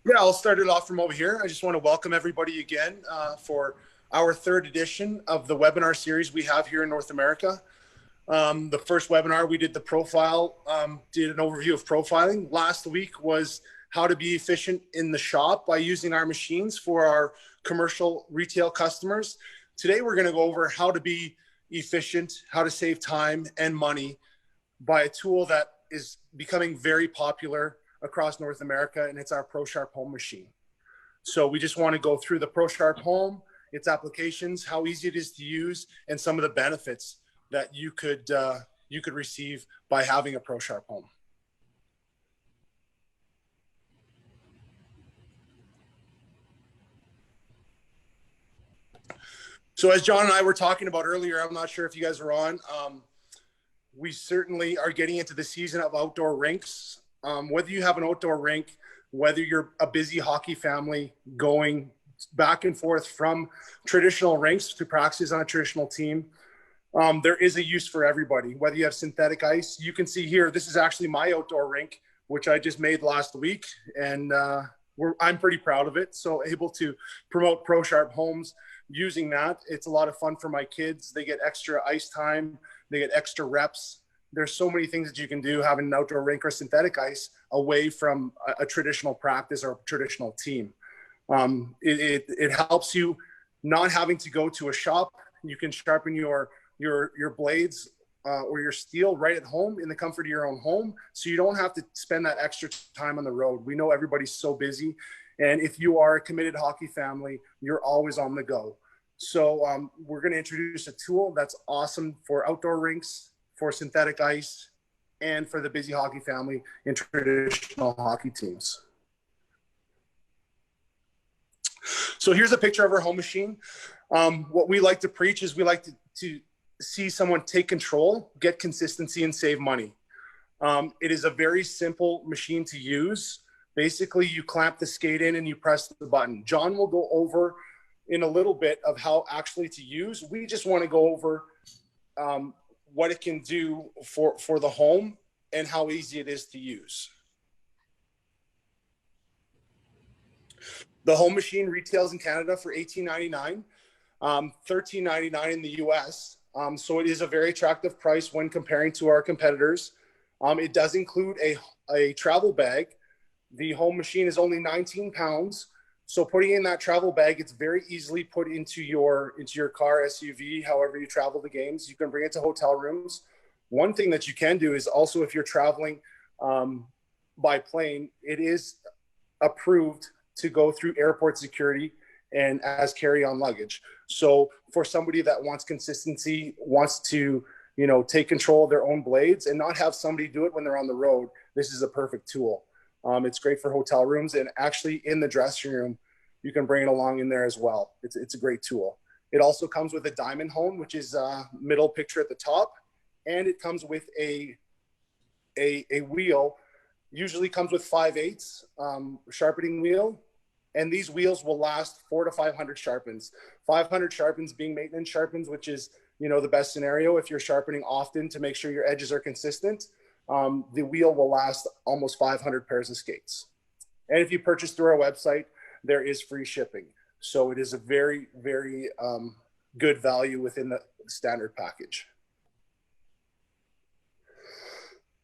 Yeah, I'll start it off from over here. I just want to welcome everybody again for our third edition of the webinar series we have here in North America. The first webinar, we did the profile, did an overview of profiling. Last week was how to be efficient in the shop by using our machines for our commercial retail customers. Today, we're going to go over how to be efficient, how to save time and money by a tool that is becoming very popular across North America, and it's our Prosharp Home machine. So we just want to go through the Prosharp Home, its applications, how easy it is to use, and some of the benefits that you could receive by having a Prosharp Home. So as John and I were talking about earlier, I'm not sure if you guys are on, we certainly are getting into the season of outdoor rinks. Whether you have an outdoor rink, whether you're a busy hockey family going back and forth from traditional rinks to practice on a traditional team, there is a use for everybody. Whether you have synthetic ice, you can see here, this is actually my outdoor rink, which I just made last week, and I'm pretty proud of it. So able to promote Prosharp Homes using that. It's a lot of fun for my kids. They get extra ice time, they get extra reps. There's so many things that you can do having an outdoor rink or synthetic ice away from a traditional practice or a traditional team. It helps you not having to go to a shop. You can sharpen your blades or your steel right at home in the comfort of your own home. So you don't have to spend that extra time on the road. We know everybody's so busy. And if you are a committed hockey family, you're always on the go. So we're going to introduce a tool that's awesome for outdoor rinks, for synthetic ice, and for the busy hockey family in traditional hockey teams. So here's a picture of our home machine. What we like to preach is we like to see someone take control, get consistency, and save money. It is a very simple machine to use. Basically, you clamp the skate in and you press the button. John will go over in a little bit of how actually to use. We just want to go over what it can do for the home and how easy it is to use. The home machine retails in Canada for $18.99, $13.99 in the US. So it is a very attractive price when comparing to our competitors. It does include a travel bag. The home machine is only 19 pounds. So putting in that travel bag, it's very easily put into your car, SUV, however you travel the games. You can bring it to hotel rooms. One thing that you can do is also if you're traveling by plane, it is approved to go through airport security and as carry-on luggage. So for somebody that wants consistency, wants to, take control of their own blades and not have somebody do it when they're on the road, this is a perfect tool. It's great for hotel rooms, and actually in the dressing room, you can bring it along in there as well. It's a great tool. It also comes with a diamond hone, which is middle picture at the top, and it comes with a wheel. Usually comes with 5/8 sharpening wheel, and these wheels will last 400 to 500 sharpens. 500 sharpens being maintenance sharpens, which is the best scenario if you're sharpening often to make sure your edges are consistent. The wheel will last almost 500 pairs of skates. And if you purchase through our website, there is free shipping. So it is a very, very good value within the standard package.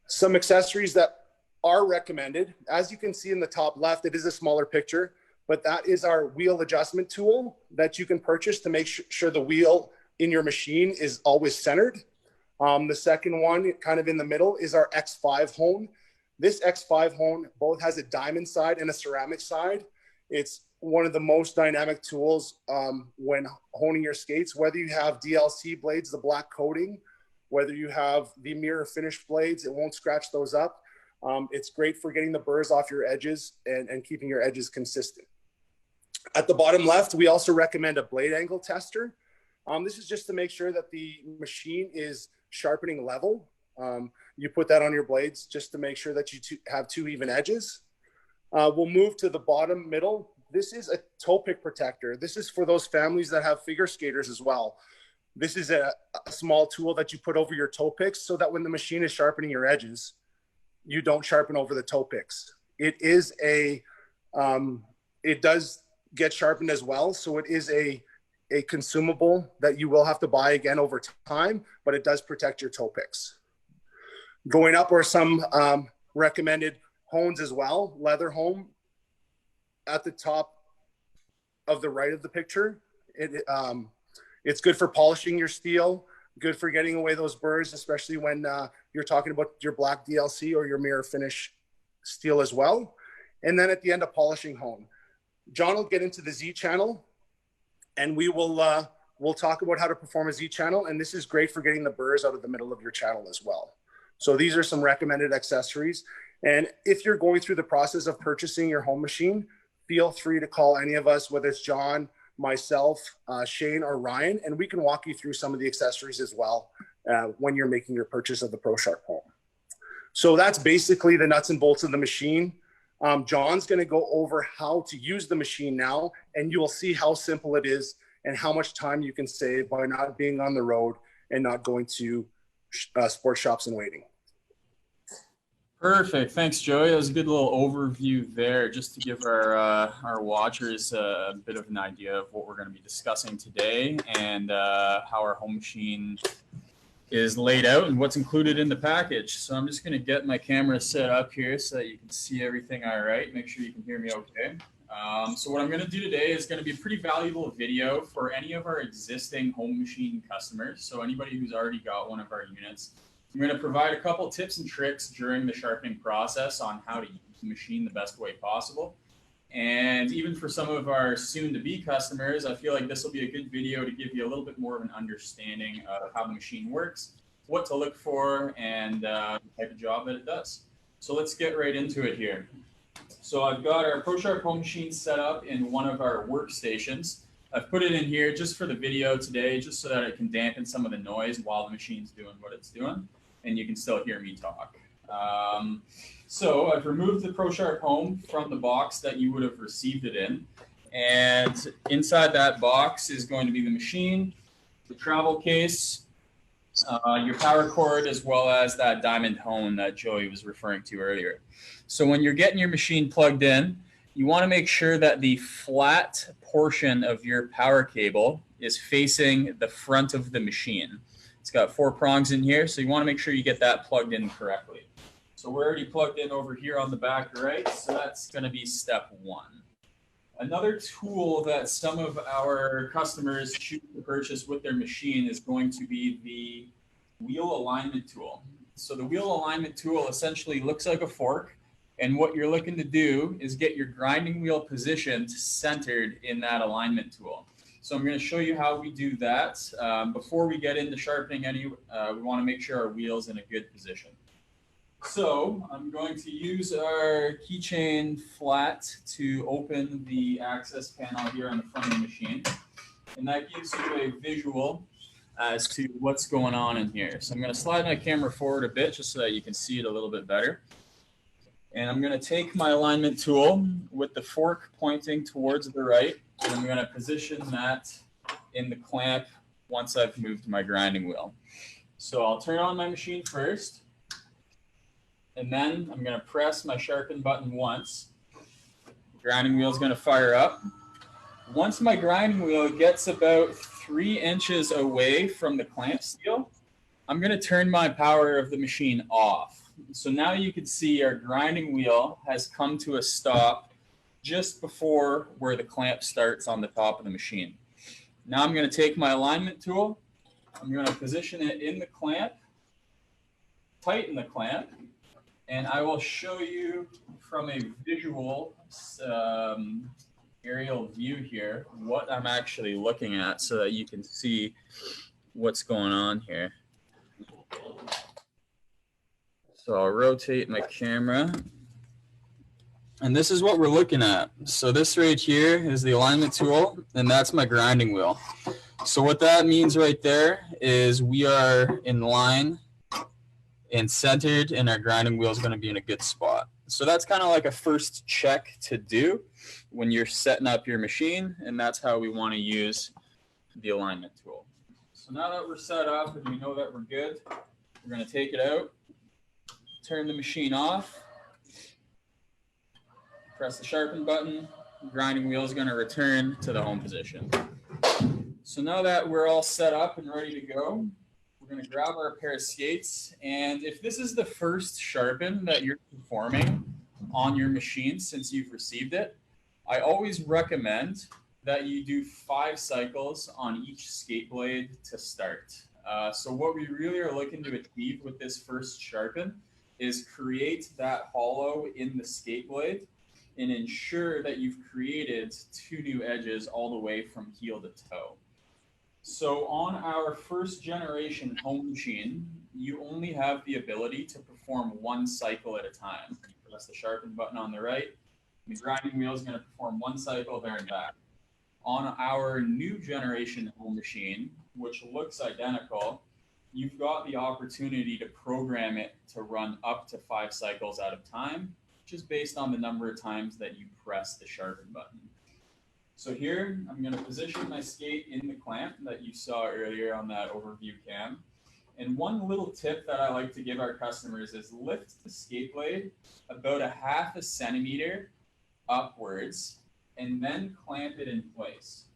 Some accessories that are recommended. As you can see in the top left, it is a smaller picture, but that is our wheel adjustment tool that you can purchase to make sure the wheel in your machine is always centered. The second one, kind of in the middle, is our X5 hone. This X5 hone both has a diamond side and a ceramic side. It's one of the most dynamic tools when honing your skates, whether you have DLC blades, the black coating, whether you have the mirror finish blades, it won't scratch those up. It's great for getting the burrs off your edges and keeping your edges consistent. At the bottom left, we also recommend a blade angle tester. This is just to make sure that the machine is sharpening level. You put that on your blades just to make sure that you have two even edges. We'll move to the bottom middle. This is a toe pick protector. This is for those families that have figure skaters as well. This is a small tool that you put over your toe picks so that when the machine is sharpening your edges, you don't sharpen over the toe picks. It is a It does get sharpened as well. So it is a consumable that you will have to buy again over time, but it does protect your toe picks. Going up are some recommended hones as well. Leather hone at the top of the right of the picture. It's good for polishing your steel, good for getting away those burrs, especially when you're talking about your black DLC or your mirror finish steel as well. And then at the end, a polishing hone. John will get into the Z channel, and we'll talk about how to perform a Z channel. And this is great for getting the burrs out of the middle of your channel as well. So these are some recommended accessories. And if you're going through the process of purchasing your home machine, feel free to call any of us, whether it's John, myself, Shane, or Ryan, and we can walk you through some of the accessories as well when you're making your purchase of the Prosharp Home. So that's basically the nuts and bolts of the machine. John's going to go over how to use the machine now, and you will see how simple it is and how much time you can save by not being on the road and not going to sports shops and waiting. Perfect. Thanks, Joey. That was a good little overview there, just to give our watchers a bit of an idea of what we're going to be discussing today and how our home machine is laid out and what's included in the package. So I'm just going to get my camera set up here so that you can see everything all right. Make sure you can hear me okay. So what I'm going to do today is going to be a pretty valuable video for any of our existing home machine customers. So anybody who's already got one of our units. I'm going to provide a couple tips and tricks during the sharpening process on how to use the machine the best way possible. And even for some of our soon-to-be customers, I feel like this will be a good video to give you a little bit more of an understanding of how the machine works, what to look for, and the type of job that it does. So let's get right into it here. So I've got our Prosharp Home machine set up in one of our workstations. I've put it in here just for the video today, just so that it can dampen some of the noise while the machine's doing what it's doing, and you can still hear me talk. So I've removed the Prosharp Home from the box that you would have received it in. And inside that box is going to be the machine, the travel case, your power cord, as well as that diamond hone that Joey was referring to earlier. So when you're getting your machine plugged in, you want to make sure that the flat portion of your power cable is facing the front of the machine. It's got 4 prongs in here, so you want to make sure you get that plugged in correctly. So we're already plugged in over here on the back right, so that's going to be step 1. Another tool that some of our customers choose to purchase with their machine is going to be the wheel alignment tool. So the wheel alignment tool essentially looks like a fork, and what you're looking to do is get your grinding wheel positioned centered in that alignment tool. So I'm going to show you how we do that. Before we get into sharpening we want to make sure our wheel's in a good position. So I'm going to use our keychain flat to open the access panel here on the front of the machine. And that gives you a visual as to what's going on in here. So I'm going to slide my camera forward a bit just so that you can see it a little bit better. And I'm going to take my alignment tool with the fork pointing towards the right, and I'm going to position that in the clamp once I've moved my grinding wheel. So I'll turn on my machine first, and then I'm going to press my sharpen button once. The grinding wheel is going to fire up. Once my grinding wheel gets about 3 inches away from the clamp steel, I'm going to turn my power of the machine off. So now you can see our grinding wheel has come to a stop just before where the clamp starts on the top of the machine. Now I'm going to take my alignment tool. I'm going to position it in the clamp, tighten the clamp, and I will show you from a visual aerial view here what I'm actually looking at so that you can see what's going on here. So I'll rotate my camera. And this is what we're looking at. So this right here is the alignment tool, and that's my grinding wheel. So what that means right there is we are in line and centered, and our grinding wheel is going to be in a good spot. So that's kind of like a first check to do when you're setting up your machine, and that's how we want to use the alignment tool. So now that we're set up and we know that we're good, we're going to take it out, turn the machine off, press the sharpen button, the grinding wheel is going to return to the home position. So now that we're all set up and ready to go, we're going to grab our pair of skates. And if this is the first sharpen that you're performing on your machine since you've received it, I always recommend that you do 5 cycles on each skate blade to start. So what we really are looking to achieve with this first sharpen is create that hollow in the skate blade and ensure that you've created 2 new edges all the way from heel to toe. So on our first generation home machine, you only have the ability to perform 1 cycle at a time. You press the sharpen button on the right, the grinding wheel is going to perform 1 cycle there and back. On our new generation home machine, which looks identical, you've got the opportunity to program it to run up to 5 cycles at a time, just based on the number of times that you press the sharpen button. So here, I'm going to position my skate in the clamp that you saw earlier on that overview cam. And one little tip that I like to give our customers is lift the skate blade about 1/2 centimeter upwards and then clamp it in place.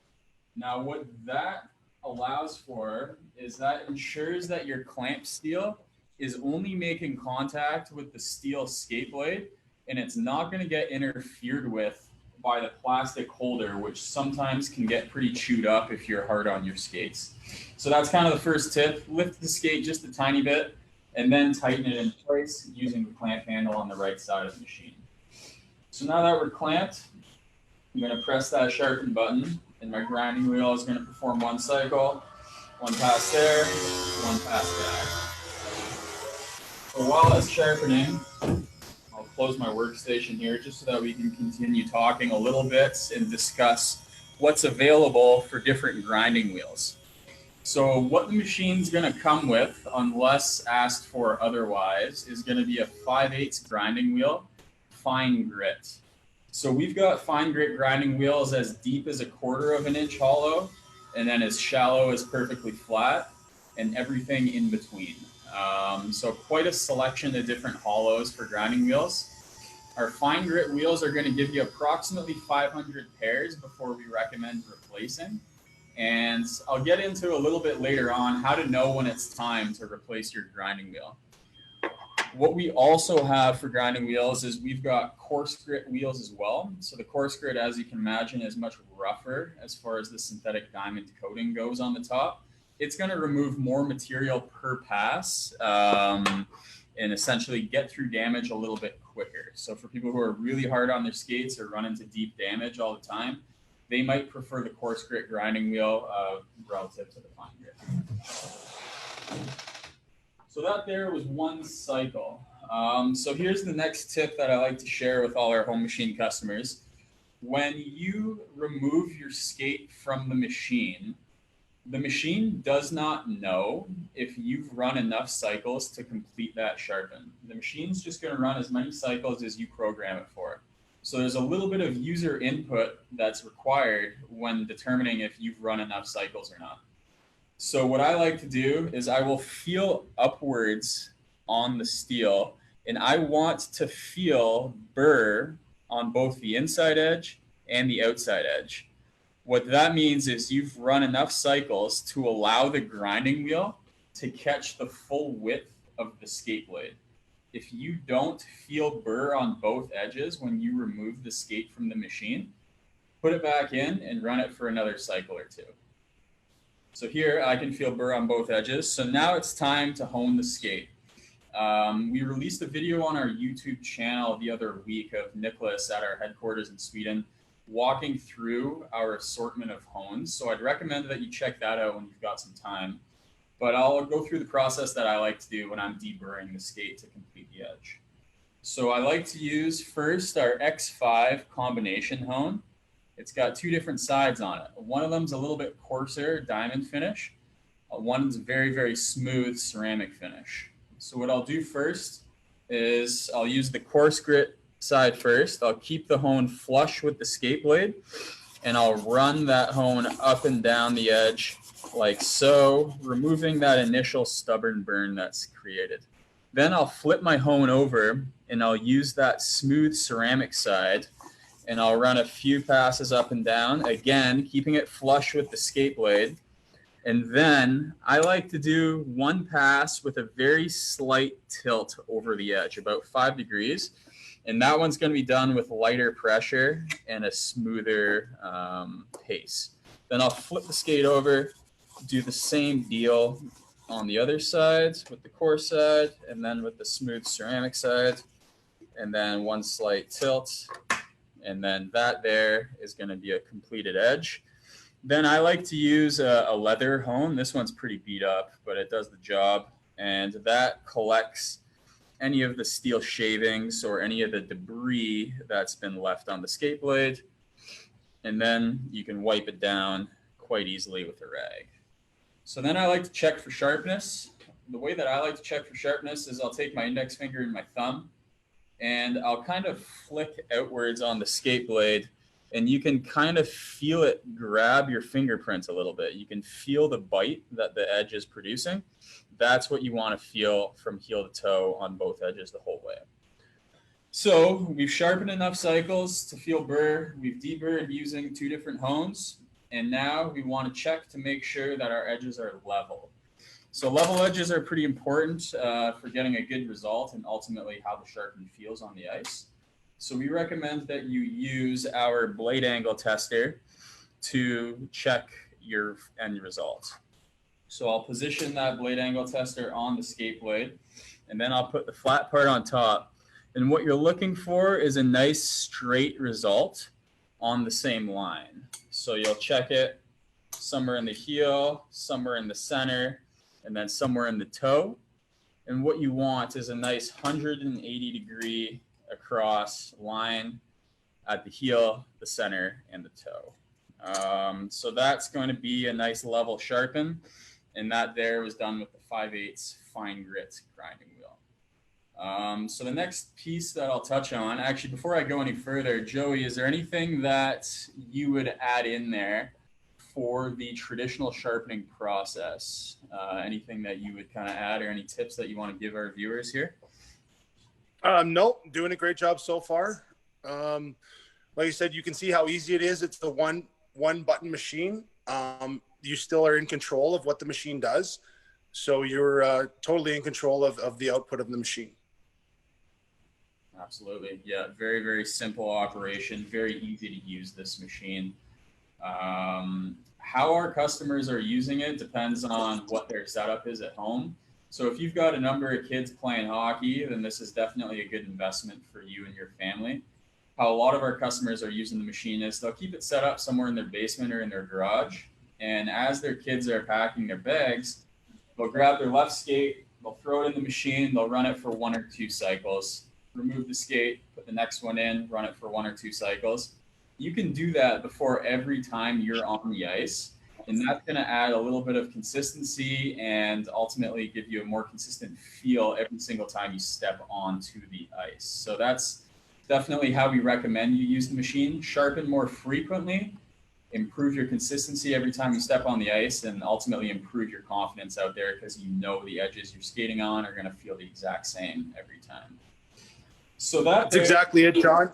Now what that allows for is that ensures that your clamp steel is only making contact with the steel skate blade, and it's not going to get interfered with by the plastic holder, which sometimes can get pretty chewed up if you're hard on your skates. So that's kind of the first tip. Lift the skate just a tiny bit and then tighten it in place using the clamp handle on the right side of the machine. So now that we're clamped, I'm going to press that sharpen button and my grinding wheel is going to perform 1 cycle, 1 pass there, 1 pass back. So while it's sharpening, I'll close my workstation here just so that we can continue talking a little bit and discuss what's available for different grinding wheels. So what the machine's going to come with, unless asked for otherwise, is going to be a 5/8 grinding wheel, fine grit. So we've got fine grit grinding wheels as deep as 1/4 inch hollow, and then as shallow as perfectly flat, and everything in between. So quite a selection of different hollows for grinding wheels. Our fine grit wheels are going to give you approximately 500 pairs before we recommend replacing. And I'll get into a little bit later on how to know when it's time to replace your grinding wheel. What we also have for grinding wheels is we've got coarse grit wheels as well. So the coarse grit, as you can imagine, is much rougher as far as the synthetic diamond coating goes on the top. It's going to remove more material per pass and essentially get through damage a little bit quicker. So for people who are really hard on their skates or run into deep damage all the time, they might prefer the coarse grit grinding wheel relative to the fine grit. So that there was 1 cycle. So here's the next tip that I like to share with all our home machine customers. When you remove your skate from the machine does not know if you've run enough cycles to complete that sharpen. The machine's just going to run as many cycles as you program it for. So there's a little bit of user input that's required when determining if you've run enough cycles or not. So what I like to do is I will feel upwards on the steel, and I want to feel burr on both the inside edge and the outside edge. What that means is you've run enough cycles to allow the grinding wheel to catch the full width of the skate blade. If you don't feel burr on both edges when you remove the skate from the machine, put it back in and run it for another cycle or 2. So here I can feel burr on both edges. So now it's time to hone the skate. We released a video on our YouTube channel the other week of Nicholas at our headquarters in Sweden walking through our assortment of hones. So I'd recommend that you check that out when you've got some time. But I'll go through the process that I like to do when I'm deburring the skate to complete the edge. So I like to use first our X5 combination hone. It's got 2 different sides on it. One of them's a little bit coarser diamond finish. One's very, very smooth ceramic finish. So what I'll do first is I'll use the coarse grit side first. I'll keep the hone flush with the skate blade, and I'll run that hone up and down the edge like so, removing that initial stubborn burn that's created. Then I'll flip my hone over and I'll use that smooth ceramic side and I'll run a few passes up and down, again, keeping it flush with the skate blade. And then I like to do one pass with a very slight tilt over the edge, about 5 degrees. And that one's going to be done with lighter pressure and a smoother pace. Then I'll flip the skate over, do the same deal on the other side with the coarse side, and then with the smooth ceramic side, and then one slight tilt. And then that there is going to be a completed edge. Then I like to use a leather hone. This one's pretty beat up, but it does the job. And that collects any of the steel shavings or any of the debris that's been left on the skate blade. And then you can wipe it down quite easily with a rag. So then I like to check for sharpness. The way that I like to check for sharpness is I'll take my index finger and my thumb, and I'll kind of flick outwards on the skate blade, and you can kind of feel it grab your fingerprint a little bit. You can feel the bite that the edge is producing. That's what you want to feel from heel to toe on both edges the whole way. So we've sharpened enough cycles to feel burr. We've deburred using 2 different hones. And now we want to check to make sure that our edges are level. So level edges are pretty important for getting a good result and ultimately how the sharpen feels on the ice. So we recommend that you use our blade angle tester to check your end result. So I'll position that blade angle tester on the skate blade, and then I'll put the flat part on top. And what you're looking for is a nice straight result on the same line. So you'll check it somewhere in the heel, somewhere in the center, and then somewhere in the toe. And what you want is a nice 180-degree across line at the heel, the center, and the toe. So that's going to be a nice level sharpen, and that there was done with the 5/8 fine grit grinding wheel. So the next piece that I'll touch on, actually before I go any further, Joey, is there anything that you would add in there for the traditional sharpening process? Anything that you would kind of add, or any tips that you want to give our viewers here? No, doing a great job so far. Like I said, you can see how easy it is. It's the one button machine. You still are in control of what the machine does. So you're totally in control of the output of the machine. Absolutely. Yeah. Very, very simple operation. Very easy to use this machine. How our customers are using it depends on what their setup is at home. So if you've got a number of kids playing hockey, then this is definitely a good investment for you and your family. How a lot of our customers are using the machine is they'll keep it set up somewhere in their basement or in their garage. And as their kids are packing their bags, they'll grab their left skate, they'll throw it in the machine, they'll run it for 1 or 2 cycles, remove the skate, put the next one in, run it for 1 or 2 cycles. You can do that before every time you're on the ice. And that's going to add a little bit of consistency and ultimately give you a more consistent feel every single time you step onto the ice. So that's definitely how we recommend you use the machine. Sharpen more frequently, improve your consistency every time you step on the ice, and ultimately improve your confidence out there because you know the edges you're skating on are going to feel the exact same every time. So that's exactly it, John.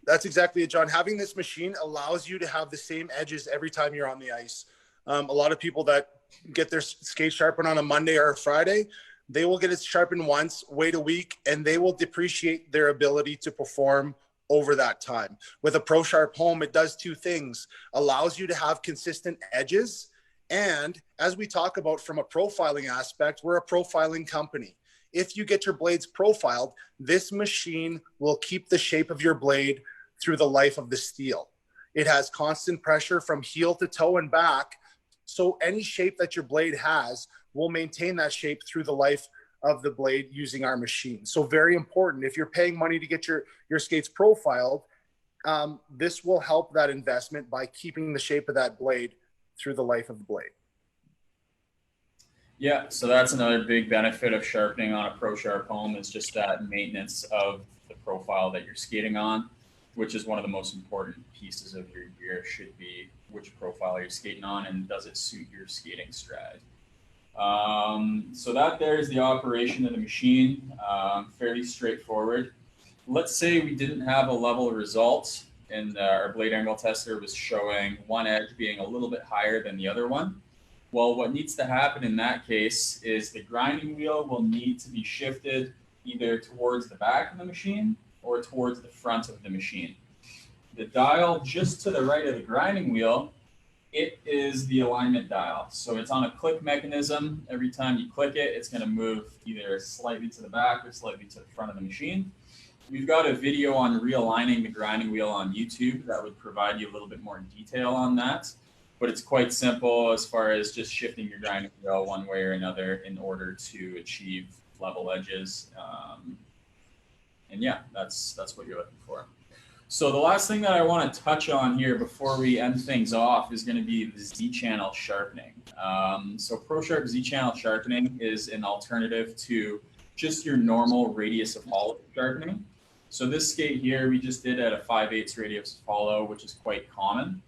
That's exactly it, John. Having this machine allows you to have the same edges every time you're on the ice. A lot of people that get their skate sharpened on a Monday or a Friday, they will get it sharpened once, wait a week, and they will depreciate their ability to perform over that time. With a Prosharp Home, it does 2 things. Allows you to have consistent edges. And as we talk about from a profiling aspect, we're a profiling company. If you get your blades profiled, this machine will keep the shape of your blade through the life of the steel. It has constant pressure from heel to toe and back. So any shape that your blade has will maintain that shape through the life of the blade using our machine. So very important. If you're paying money to get your skates profiled, this will help that investment by keeping the shape of that blade through the life of the blade. Yeah, so that's another big benefit of sharpening on a Prosharp Home is just that maintenance of the profile that you're skating on, which is one of the most important pieces of your gear. Should be which profile you're skating on and does it suit your skating stride. So that there is the operation of the machine, fairly straightforward. Let's say we didn't have a level result and our blade angle tester was showing one edge being a little bit higher than the other one. Well, what needs to happen in that case is the grinding wheel will need to be shifted either towards the back of the machine or towards the front of the machine. The dial just to the right of the grinding wheel, it is the alignment dial. So it's on a click mechanism. Every time you click it, it's going to move either slightly to the back or slightly to the front of the machine. We've got a video on realigning the grinding wheel on YouTube that would provide you a little bit more detail on that. But it's quite simple as far as just shifting your grinding wheel one way or another in order to achieve level edges. And yeah, that's what you're looking for. So the last thing that I want to touch on here before we end things off is going to be the Z-channel sharpening. So Prosharp Z-channel sharpening is an alternative to just your normal radius of hollow sharpening. So this skate here we just did at a 5/8 radius of hollow, which is quite common.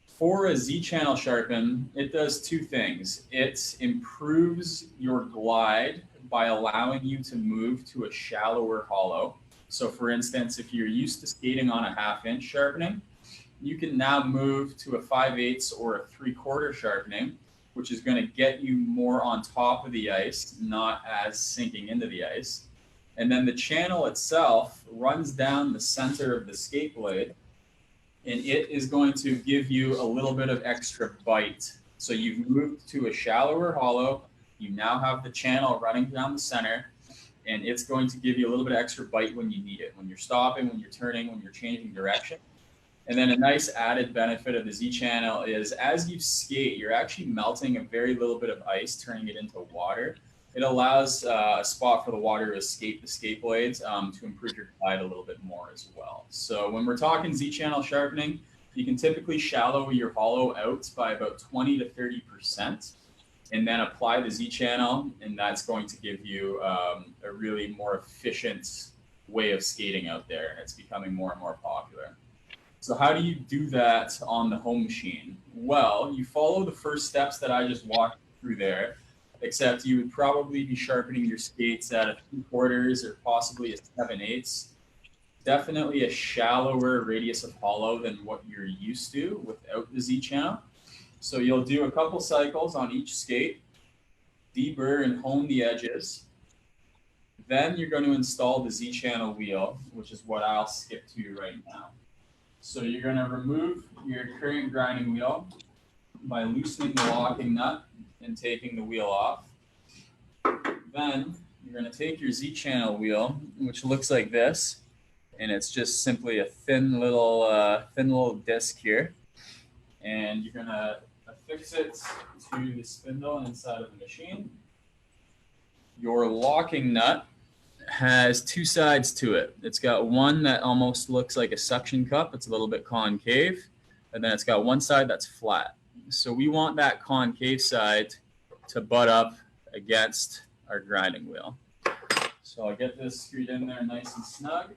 For a Z-channel sharpen, it does two things. It improves your glide by allowing you to move to a shallower hollow. So for instance, if you're used to skating on a 1/2 inch sharpening, you can now move to a 5/8 or a 3/4 sharpening, which is going to get you more on top of the ice, not as sinking into the ice. And then the channel itself runs down the center of the skate blade, and it is going to give you a little bit of extra bite. So you've moved to a shallower hollow, you now have the channel running down the center, and it's going to give you a little bit of extra bite when you need it, when you're stopping, when you're turning, when you're changing direction. And then a nice added benefit of the Z-channel is as you skate, you're actually melting a very little bit of ice, turning it into water. It allows a spot for the water to escape the skate blades to improve your glide a little bit more as well. So when we're talking Z-channel sharpening, you can typically shallow your hollow out by about 20 to 30%. And then apply the Z-channel, and that's going to give you a really more efficient way of skating out there. And it's becoming more and more popular. So how do you do that on the home machine? Well, you follow the first steps that I just walked through there, except you would probably be sharpening your skates at a 3/4 or possibly a 7/8. Definitely a shallower radius of hollow than what you're used to without the Z-channel. So you'll do a couple cycles on each skate, deburr and hone the edges. Then you're going to install the Z-channel wheel, which is what I'll skip to right now. So you're going to remove your current grinding wheel by loosening the locking nut and taking the wheel off. Then you're going to take your Z-channel wheel, which looks like this, and it's just simply a thin little disc here. And you're going to affix it to the spindle inside of the machine. Your locking nut has two sides to it. It's got one that almost looks like a suction cup. It's a little bit concave. And then it's got one side that's flat. So we want that concave side to butt up against our grinding wheel. So I'll get this screwed in there nice and snug.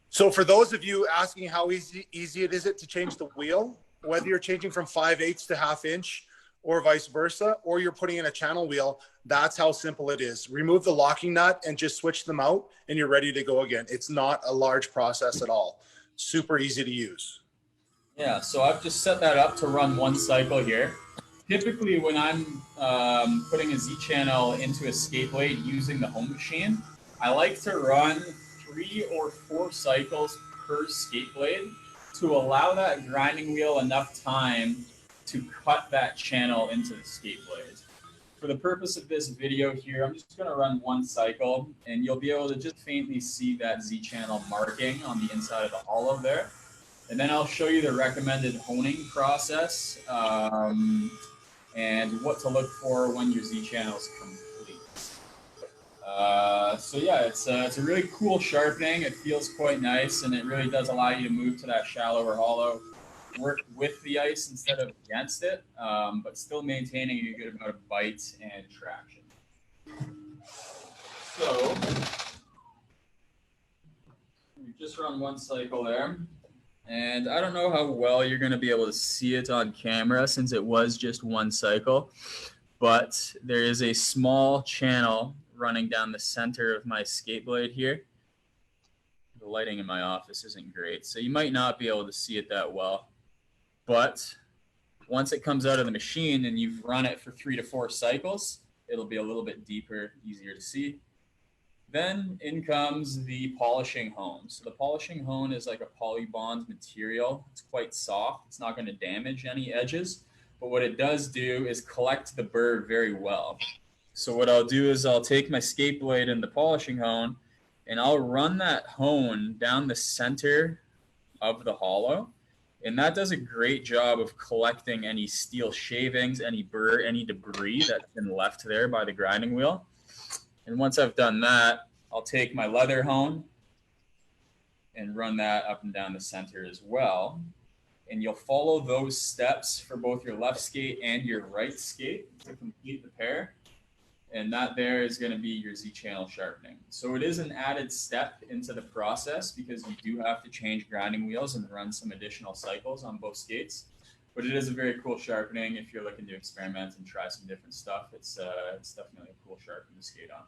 So for those of you asking how easy it is to change the wheel, whether you're changing from 5/8 to 1/2 inch or vice versa, or you're putting in a channel wheel, that's how simple it is. Remove the locking nut and just switch them out and you're ready to go again. It's not a large process at all. Super easy to use. Yeah, so I've just set that up to run one cycle here. Typically when I'm putting a Z-channel into a skate blade using the home machine, I like to run 3 or 4 cycles per skate blade to allow that grinding wheel enough time to cut that channel into the skate blade. For the purpose of this video here, I'm just going to run one cycle, and you'll be able to just faintly see that Z-channel marking on the inside of the hollow there. And then I'll show you the recommended honing process and what to look for when your Z-channel is complete. So yeah, it's a really cool sharpening. It feels quite nice, and it really does allow you to move to that shallower hollow, work with the ice instead of against it, but still maintaining a good amount of bite and traction. So we just run one cycle there, and I don't know how well you're going to be able to see it on camera since it was just one cycle, but there is a small channel running down the center of my skate blade here. The lighting in my office isn't great, so you might not be able to see it that well. But once it comes out of the machine and you've run it for 3 to 4 cycles, it'll be a little bit deeper, easier to see. Then in comes the polishing hone. So the polishing hone is like a polybond material. It's quite soft. It's not going to damage any edges. But what it does do is collect the burr very well. So what I'll do is I'll take my skate blade and the polishing hone, and I'll run that hone down the center of the hollow. And that does a great job of collecting any steel shavings, any burr, any debris that's been left there by the grinding wheel. And once I've done that, I'll take my leather hone and run that up and down the center as well. And you'll follow those steps for both your left skate and your right skate to complete the pair. And that there is going to be your Z-channel sharpening. So it is an added step into the process because you do have to change grinding wheels and run some additional cycles on both skates. But it is a very cool sharpening if you're looking to experiment and try some different stuff. It's definitely a cool sharpening to skate on.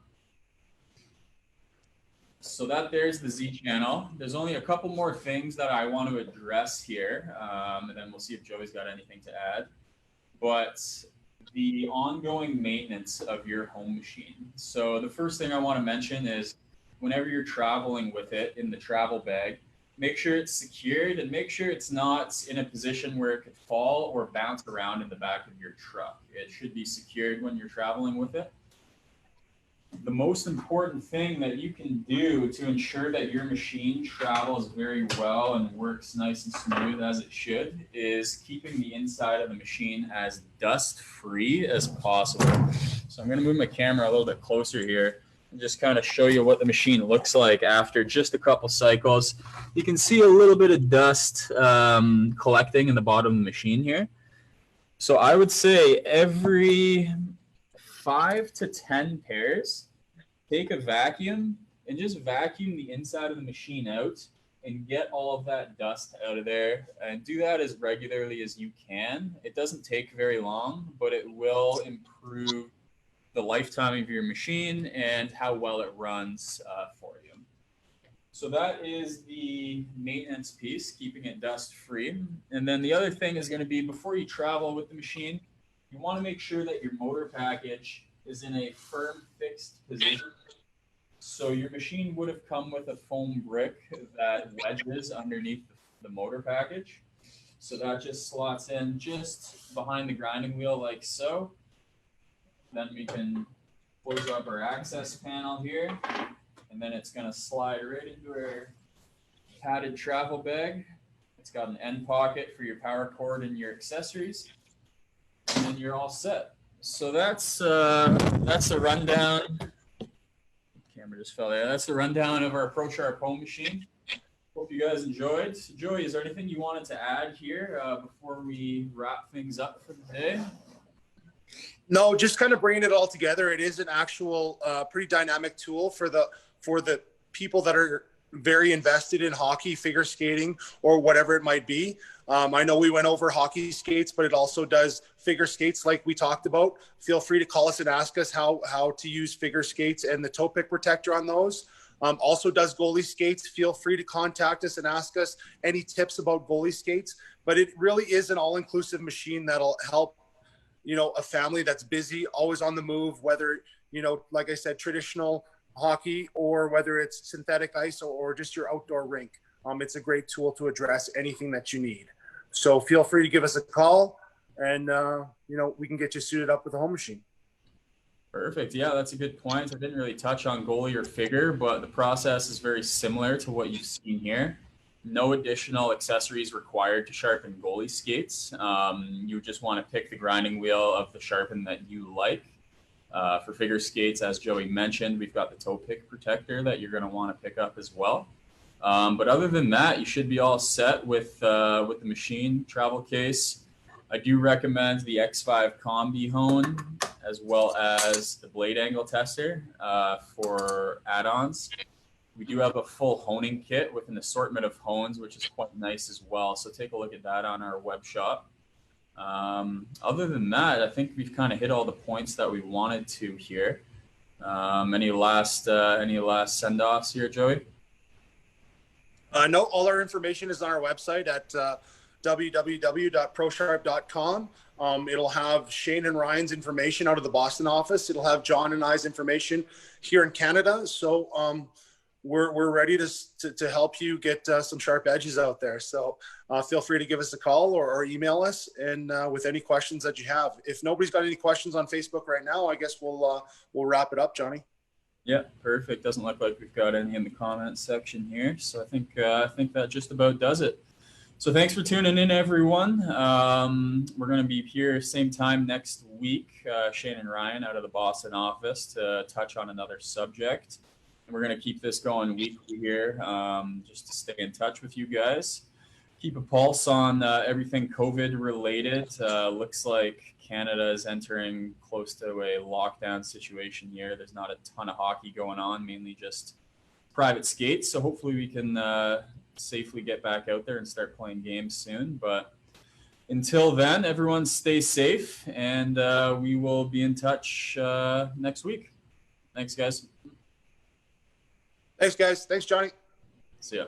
So that there's the Z-channel. There's only a couple more things that I want to address here, and then we'll see if Joey's got anything to add. But the ongoing maintenance of your home machine. So the first thing I want to mention is whenever you're traveling with it in the travel bag, make sure it's secured and make sure it's not in a position where it could fall or bounce around in the back of your truck. It should be secured when you're traveling with it. The most important thing that you can do to ensure that your machine travels very well and works nice and smooth as it should is keeping the inside of the machine as dust-free as possible. So I'm going to move my camera a little bit closer here and just kind of show you what the machine looks like after just a couple cycles. You can see a little bit of dust collecting in the bottom of the machine here. So I would say every 5 to 10 pairs, take a vacuum and just vacuum the inside of the machine out and get all of that dust out of there, and do that as regularly as you can. It doesn't take very long, but it will improve the lifetime of your machine and how well it runs for you. So that is the maintenance piece, keeping it dust free. And then the other thing is going to be before you travel with the machine, you want to make sure that your motor package is in a firm, fixed position. So your machine would have come with a foam brick that wedges underneath the motor package. So that just slots in just behind the grinding wheel like so. Then we can close up our access panel here, and then it's going to slide right into our padded travel bag. It's got an end pocket for your power cord and your accessories. And then you're all set. So that's a rundown. Camera just fell there. That's the rundown of our Prosharp Home machine. Hope you guys enjoyed. So Joey, is there anything you wanted to add here before we wrap things up for the day? No, just kind of bringing it all together. It is an actual pretty dynamic tool for the people that are very invested in hockey, figure skating, or whatever it might be. I know we went over hockey skates, but it also does figure skates like we talked about. Feel free to call us and ask us how to use figure skates and the toe pick protector on those. Also does goalie skates. Feel free to contact us and ask us any tips about goalie skates. But it really is an all-inclusive machine that'll help, a family that's busy, always on the move, whether, like I said, traditional hockey or whether it's synthetic ice or just your outdoor rink. It's a great tool to address anything that you need. So feel free to give us a call and, we can get you suited up with a home machine. Perfect. Yeah, that's a good point. I didn't really touch on goalie or figure, but the process is very similar to what you've seen here. No additional accessories required to sharpen goalie skates. You just want to pick the grinding wheel of the sharpen that you like. For figure skates, as Joey mentioned, we've got the toe pick protector that you're going to want to pick up as well. But other than that, you should be all set with the machine travel case. I do recommend the X5 Combi hone as well as the blade angle tester for add-ons. We do have a full honing kit with an assortment of hones, which is quite nice as well. So take a look at that on our web shop. Other than that, I think we've kind of hit all the points that we wanted to here. Any last send-offs here, Joey? No, all our information is on our website at www.prosharp.com. It'll have Shane and Ryan's information out of the Boston office. It'll have John and I's information here in Canada. So we're ready to help you get some sharp edges out there. So feel free to give us a call or email us, and with any questions that you have. If nobody's got any questions on Facebook right now, I guess we'll wrap it up, Johnny. Yeah, perfect. Doesn't look like we've got any in the comments section here. So I think that just about does it. So thanks for tuning in, everyone. We're going to be here same time next week, Shane and Ryan out of the Boston office, to touch on another subject. And we're going to keep this going weekly here, just to stay in touch with you guys. Keep a pulse on everything COVID related. Looks like Canada is entering close to a lockdown situation here. There's not a ton of hockey going on, mainly just private skates. So hopefully we can safely get back out there and start playing games soon. But until then, everyone stay safe, and we will be in touch next week. Thanks, guys. Thanks, guys. Thanks, Johnny. See ya.